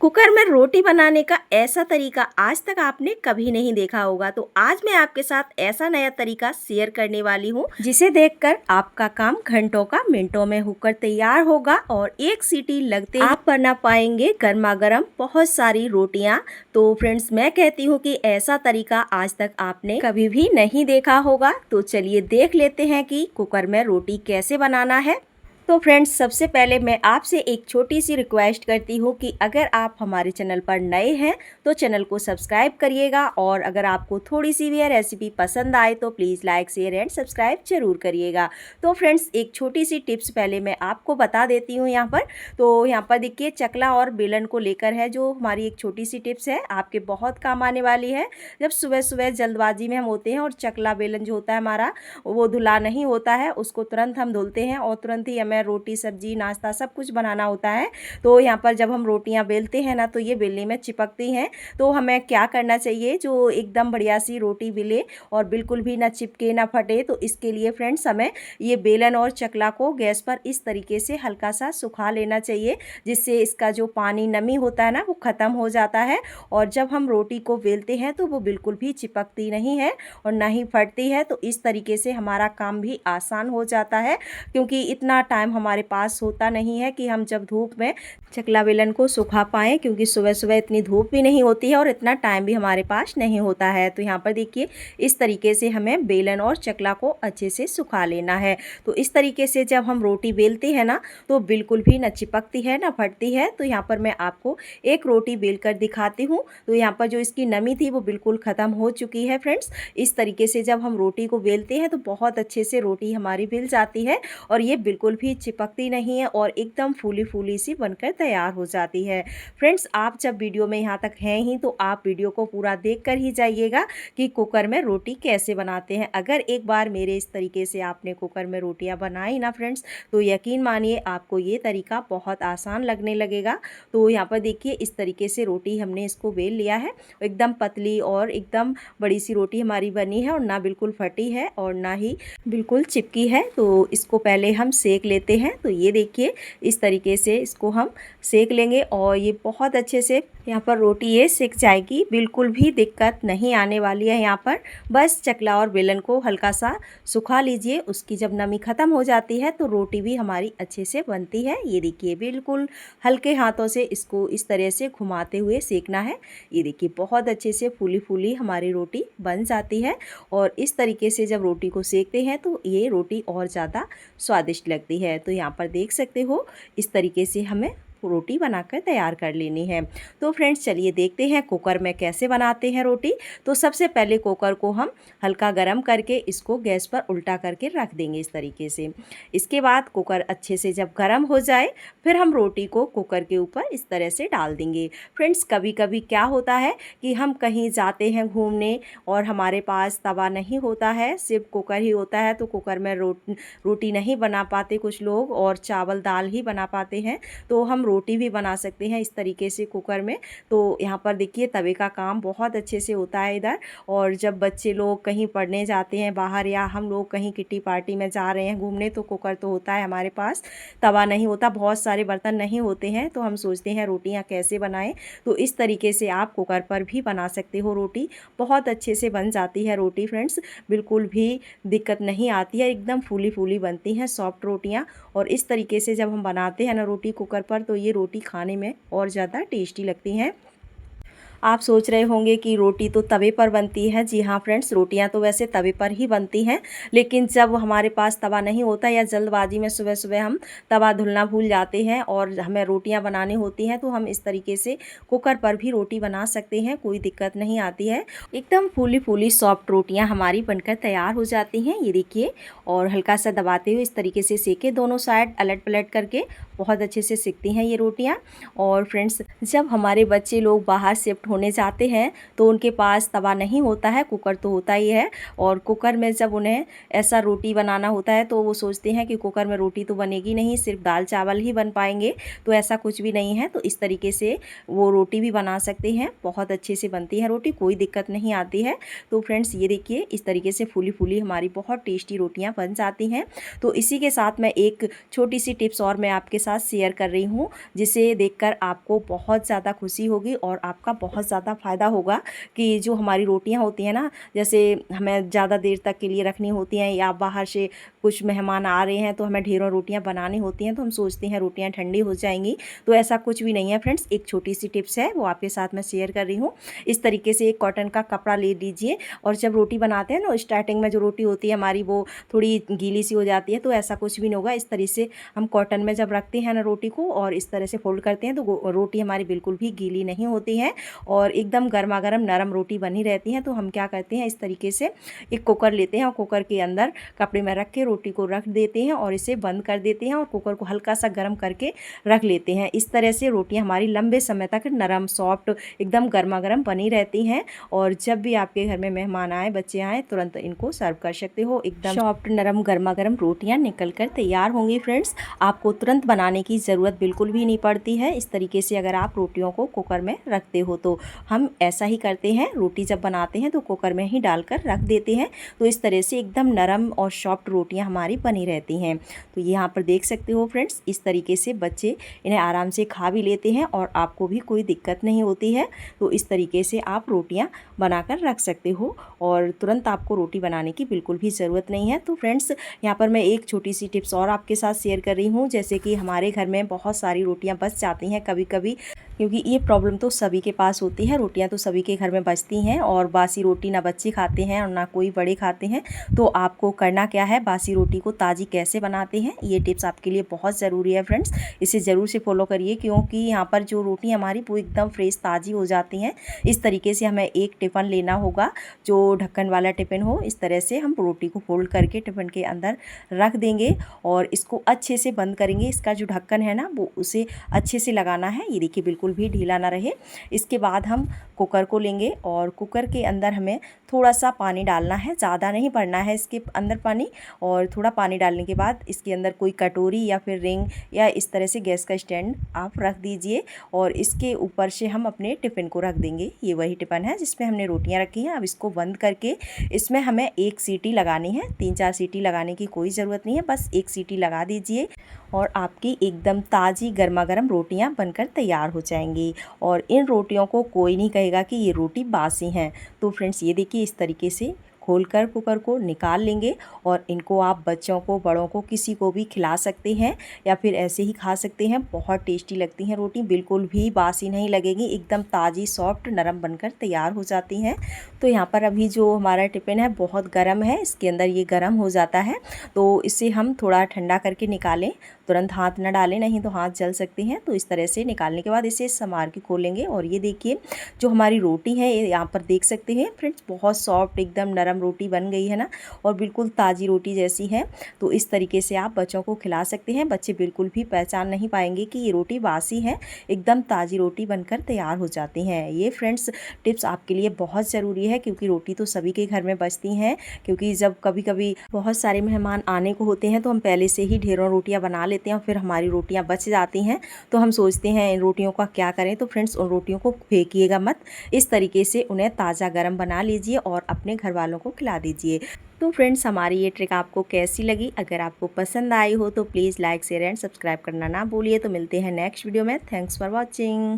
Cooker में रोटी बनाने का ऐसा तरीका आज तक आपने कभी नहीं देखा होगा। तो आज मैं आपके साथ ऐसा नया तरीका शेयर करने वाली हूँ जिसे देखकर आपका काम घंटों का मिनटों में होकर तैयार होगा और एक सीटी लगते आप बना पाएंगे गर्मा गर्म बहुत सारी रोटियां। तो फ्रेंड्स, मैं कहती हूँ कि ऐसा तरीका आज तक आपने कभी भी नहीं देखा होगा। तो चलिए देख लेते हैं कि कुकर में रोटी कैसे बनाना है। तो फ्रेंड्स, सबसे पहले मैं आपसे एक छोटी सी रिक्वेस्ट करती हूँ कि अगर आप हमारे चैनल पर नए हैं तो चैनल को सब्सक्राइब करिएगा, और अगर आपको थोड़ी सी भी रेसिपी पसंद आए तो please like share and subscribe जरूर करिएगा। तो फ्रेंड्स, एक छोटी सी टिप्स पहले मैं आपको बता देती हूँ यहाँ पर। तो यहाँ पर देखिए, चकला और बेलन को लेकर है जो हमारी एक छोटी सी टिप्स है, आपके बहुत काम आने वाली है। जब सुबह सुबह जल्दबाजी में हम होते हैं और चकला बेलन जो होता है हमारा वो धुला नहीं होता है, उसको तुरंत हम धुलते हैं और तुरंत ही हमें रोटी सब्जी नाश्ता सब कुछ बनाना होता है। तो यहाँ पर जब हम रोटियां बेलते हैं ना तो ये बेलने में चिपकती हैं। तो हमें क्या करना चाहिए, जो एकदम बढ़िया सी रोटी बेले और बिल्कुल भी ना चिपके ना फटे, तो इसके लिए फ्रेंड्स हमें ये बेलन और चकला को गैस पर इस तरीके से हल्का सा सुखा लेना चाहिए, जिससे इसका जो पानी नमी होता है ना वो ख़त्म हो जाता है। और जब हम रोटी को बेलते हैं तो वो बिल्कुल भी चिपकती नहीं है और ना ही फटती है। तो इस तरीके से हमारा काम भी आसान हो जाता है, क्योंकि इतना टाइम हमारे पास होता नहीं है कि हम जब धूप में चकला बेलन को सुखा पाएँ, क्योंकि सुबह सुबह इतनी धूप भी नहीं होती है और इतना टाइम भी हमारे पास नहीं होता है। तो यहाँ पर देखिए, इस तरीके से हमें बेलन और चकला को अच्छे से सुखा लेना है। तो इस तरीके से जब हम रोटी बेलते हैं ना तो बिल्कुल भी ना चिपकती है ना फटती है। तो यहाँ पर मैं आपको एक रोटी बेल कर दिखाती हूँ। तो यहाँ पर जो इसकी नमी थी वो बिल्कुल ख़त्म हो चुकी है फ्रेंड्स। इस तरीके से जब हम रोटी को बेलते हैं तो बहुत अच्छे से रोटी हमारी बेल जाती है और ये बिल्कुल भी चिपकती नहीं है और एकदम फूली फूली सी बनकर तैयार हो जाती है। फ्रेंड्स, आप जब वीडियो में यहाँ तक हैं ही तो आप वीडियो को पूरा देख कर ही जाइएगा कि कुकर में रोटी कैसे बनाते हैं। अगर एक बार मेरे इस तरीके से आपने कुकर में रोटियां बनाई ना फ्रेंड्स, तो यकीन मानिए आपको ये तरीका बहुत आसान लगने लगेगा। तो यहाँ पर देखिए, इस तरीके से रोटी हमने इसको बेल लिया है। एकदम पतली और एकदम बड़ी सी रोटी हमारी बनी है और ना बिल्कुल फटी है और ना ही बिल्कुल चिपकी है। तो इसको पहले हम सेक लेते हैं। तो ये देखिए, इस तरीके से इसको हम सेक लेंगे और ये बहुत अच्छे से यहाँ पर रोटी ये सेक जाएगी। बिल्कुल भी दिक्कत नहीं आने वाली है। यहाँ पर बस चकला और बेलन को हल्का सा सुखा लीजिए, उसकी जब नमी ख़त्म हो जाती है तो रोटी भी हमारी अच्छे से बनती है। ये देखिए, बिल्कुल हल्के हाथों से इसको इस तरह से घुमाते हुए सेकना है। ये देखिए, बहुत अच्छे से फूली फूली हमारी रोटी बन जाती है। और इस तरीके से जब रोटी को सेकते हैं तो ये रोटी और ज़्यादा स्वादिष्ट लगती है। तो यहाँ पर देख सकते हो, इस तरीके से हमें रोटी बनाकर तैयार कर लेनी है। तो फ्रेंड्स, चलिए देखते हैं कुकर में कैसे बनाते हैं रोटी। तो सबसे पहले कुकर को हम हल्का गरम करके इसको गैस पर उल्टा करके रख देंगे इस तरीके से। इसके बाद कुकर अच्छे से जब गरम हो जाए फिर हम रोटी को कुकर के ऊपर इस तरह से डाल देंगे। फ्रेंड्स, कभी कभी क्या होता है कि हम कहीं जाते हैं घूमने और हमारे पास तवा नहीं होता है, सिर्फ कुकर ही होता है। तो कुकर में रोटी नहीं बना पाते कुछ लोग और चावल दाल ही बना पाते हैं। तो हम रोटी भी बना सकते हैं इस तरीके से कुकर में। तो यहाँ पर देखिए, तवे का काम बहुत अच्छे से होता है इधर। और जब बच्चे लोग कहीं पढ़ने जाते हैं बाहर या हम लोग कहीं किटी पार्टी में जा रहे हैं घूमने, तो कुकर तो होता है हमारे पास, तवा नहीं होता, बहुत सारे बर्तन नहीं होते हैं। तो हम सोचते हैं रोटियाँ कैसे बनाएं। तो इस तरीके से आप कुकर पर भी बना सकते हो रोटी, बहुत अच्छे से बन जाती है रोटी फ्रेंड्स, बिल्कुल भी दिक्कत नहीं आती है, एकदम फूली फूली बनती हैं सॉफ्ट रोटियाँ। और इस तरीके से जब हम बनाते हैं ना रोटी कुकर पर तो ये रोटी खाने में और ज़्यादा टेस्टी लगती हैं। आप सोच रहे होंगे कि रोटी तो तवे पर बनती है। जी हाँ फ्रेंड्स, रोटियां तो वैसे तवे पर ही बनती हैं, लेकिन जब हमारे पास तवा नहीं होता या जल्दबाजी में सुबह सुबह हम तवा धुलना भूल जाते हैं और हमें रोटियां बनानी होती हैं, तो हम इस तरीके से कुकर पर भी रोटी बना सकते हैं, कोई दिक्कत नहीं आती है। एकदम फूली फूली सॉफ्ट रोटियाँ हमारी बनकर तैयार हो जाती हैं। ये देखिए, और हल्का सा दबाते हुए इस तरीके से सेके, दोनों साइड अलट पलट करके बहुत अच्छे से सिकती हैं ये रोटियाँ। और फ्रेंड्स, जब हमारे बच्चे लोग बाहर शिफ्ट होने जाते हैं तो उनके पास तवा नहीं होता है, कुकर तो होता ही है। और कुकर में जब उन्हें ऐसा रोटी बनाना होता है तो वो सोचते हैं कि कुकर में रोटी तो बनेगी नहीं, सिर्फ दाल चावल ही बन पाएंगे। तो ऐसा कुछ भी नहीं है। तो इस तरीके से वो रोटी भी बना सकते हैं, बहुत अच्छे से बनती है रोटी, कोई दिक्कत नहीं आती है। तो फ्रेंड्स ये देखिए इस तरीके से फूली फूली हमारी बहुत टेस्टी रोटियाँ बन जाती हैं। तो इसी के साथ मैं एक छोटी सी टिप्स और मैं आपके साथ शेयर कर रही हूँ, जिसे देखकर आपको बहुत ज़्यादा खुशी होगी और आपका बहुत ज़्यादा फ़ायदा होगा। कि जो हमारी रोटियाँ होती हैं ना, जैसे हमें ज़्यादा देर तक के लिए रखनी होती हैं या बाहर से कुछ मेहमान आ रहे हैं तो हमें ढेरों रोटियां बनानी होती हैं, तो हम सोचते हैं रोटियां ठंडी हो जाएंगी। तो ऐसा कुछ भी नहीं है फ्रेंड्स, एक छोटी सी टिप्स है वो आपके साथ मैं शेयर कर रही हूँ। इस तरीके से एक कॉटन का कपड़ा ले लीजिए और जब रोटी बनाते हैं ना, स्टार्टिंग में जो रोटी होती है हमारी वो थोड़ी गीली सी हो जाती है, तो ऐसा कुछ भी नहीं होगा। इस तरह से हम कॉटन में जब रखते हैं ना रोटी को और इस तरह से फोल्ड करते हैं तो रोटी हमारी बिल्कुल भी गीली नहीं होती है और एकदम गर्मा गर्म नरम रोटी बनी रहती है। तो हम क्या करते हैं, इस तरीके से एक कुकर लेते हैं और कुकर के अंदर कपड़े में रख के रोटी को रख देते हैं और इसे बंद कर देते हैं और कुकर को हल्का सा गर्म करके रख लेते हैं। इस तरह से रोटियां हमारी लंबे समय तक नरम सॉफ्ट एकदम गर्मा गर्म बनी रहती हैं और जब भी आपके घर में मेहमान आए, बच्चे आए, तुरंत इनको सर्व कर सकते हो। एकदम सॉफ्ट नरम गर्मा गर्म रोटियां निकल कर तैयार होंगी। फ्रेंड्स आपको तुरंत बनाने की ज़रूरत बिल्कुल भी नहीं पड़ती है। इस तरीके से अगर आप रोटियों को कुकर में रखते हो तो हम ऐसा ही करते हैं, रोटी जब बनाते हैं तो कुकर में ही डालकर रख देते हैं। तो इस तरह से एकदम नरम और सॉफ्ट रोटियां हमारी बनी रहती हैं। तो यहाँ पर देख सकते हो फ्रेंड्स, इस तरीके से बच्चे इन्हें आराम से खा भी लेते हैं और आपको भी कोई दिक्कत नहीं होती है। तो इस तरीके से आप रोटियां बनाकर रख सकते हो और तुरंत आपको रोटी बनाने की बिल्कुल भी ज़रूरत नहीं है। तो फ्रेंड्स यहाँ पर मैं एक छोटी सी टिप्स और आपके साथ शेयर कर रही हूँ, जैसे कि हमारे घर में बहुत सारी रोटियाँ बच जाती हैं कभी कभी, क्योंकि ये प्रॉब्लम तो सभी के पास होती है, रोटियां तो सभी के घर में बचती हैं और बासी रोटी ना बच्चे खाते हैं और ना कोई बड़े खाते हैं। तो आपको करना क्या है, बासी रोटी को ताज़ी कैसे बनाते हैं, ये टिप्स आपके लिए बहुत ज़रूरी है फ्रेंड्स। इसे ज़रूर से फॉलो करिए, क्योंकि यहाँ पर जो रोटी हमारी वो एकदम फ्रेश ताज़ी हो जाती हैं। इस तरीके से हमें एक टिफ़न लेना होगा जो ढक्कन वाला टिफ़िन हो। इस तरह से हम रोटी को फोल्ड करके टिफ़िन के अंदर रख देंगे और इसको अच्छे से बंद करेंगे। इसका जो ढक्कन है ना वो उसे अच्छे से लगाना है, ये देखिए बिल्कुल भी ढीला ना रहे। इसके बाद हम कुकर को लेंगे और कुकर के अंदर हमें थोड़ा सा पानी डालना है, ज़्यादा नहीं भरना है इसके अंदर पानी। और थोड़ा पानी डालने के बाद इसके अंदर कोई कटोरी या फिर रिंग या इस तरह से गैस का स्टैंड आप रख दीजिए और इसके ऊपर से हम अपने टिफ़िन को रख देंगे। ये वही टिफ़िन है जिसमें हमने रोटियां रखी हैं। अब इसको बंद करके इसमें हमें एक सीटी लगानी है, 3-4 सीटी लगाने की कोई ज़रूरत नहीं है, बस एक सीटी लगा दीजिए और आपकी एकदम ताज़ी गर्मा गर्म रोटियां बनकर तैयार हो जाएंगी। और इन रोटियों को कोई नहीं कहेगा कि ये रोटी बासी हैं। तो फ्रेंड्स ये देखिए इस तरीके से खोलकर कुकर को निकाल लेंगे और इनको आप बच्चों को, बड़ों को, किसी को भी खिला सकते हैं या फिर ऐसे ही खा सकते हैं। बहुत टेस्टी लगती हैं रोटी, बिल्कुल भी बासी नहीं लगेगी, एकदम ताज़ी सॉफ्ट नरम बनकर तैयार हो जाती हैं। तो यहाँ पर अभी जो हमारा टिफ़िन है बहुत गर्म है, इसके अंदर ये गर्म हो जाता है, तो इसे हम थोड़ा ठंडा करके निकालें। तुरंत हाथ न डालें, नहीं तो हाथ जल सकते हैं। तो इस तरह से निकालने के बाद इसे संवार के खोलेंगे और ये देखिए जो हमारी रोटी है ये यहाँ पर देख सकते हैं फ्रेंड्स, बहुत सॉफ्ट एकदम नरम रोटी बन गई है ना और बिल्कुल ताज़ी रोटी जैसी है। तो इस तरीके से आप बच्चों को खिला सकते हैं, बच्चे बिल्कुल भी पहचान नहीं पाएंगे कि ये रोटी बासी है, एकदम ताज़ी रोटी बनकर तैयार हो जाती हैं। ये फ्रेंड्स टिप्स आपके लिए बहुत ज़रूरी है, क्योंकि रोटी तो सभी के घर में बचती हैं। क्योंकि जब कभी कभी बहुत सारे मेहमान आने को होते हैं तो हम पहले से ही ढेरों रोटियां बना लेते हैं और फिर हमारी रोटियां बच जाती हैं, तो हम सोचते हैं इन रोटियों का क्या करें। तो फ्रेंड्स उन रोटियों को फेंकिएगा मत, इस तरीके से उन्हें ताज़ा गरम बना लीजिए और अपने घर वालों को खिला दीजिए। तो फ्रेंड्स हमारी ये ट्रिक आपको कैसी लगी? अगर आपको पसंद आई हो तो please like, share and subscribe करना ना भूलिए। तो मिलते हैं नेक्स्ट वीडियो में। Thanks for watching.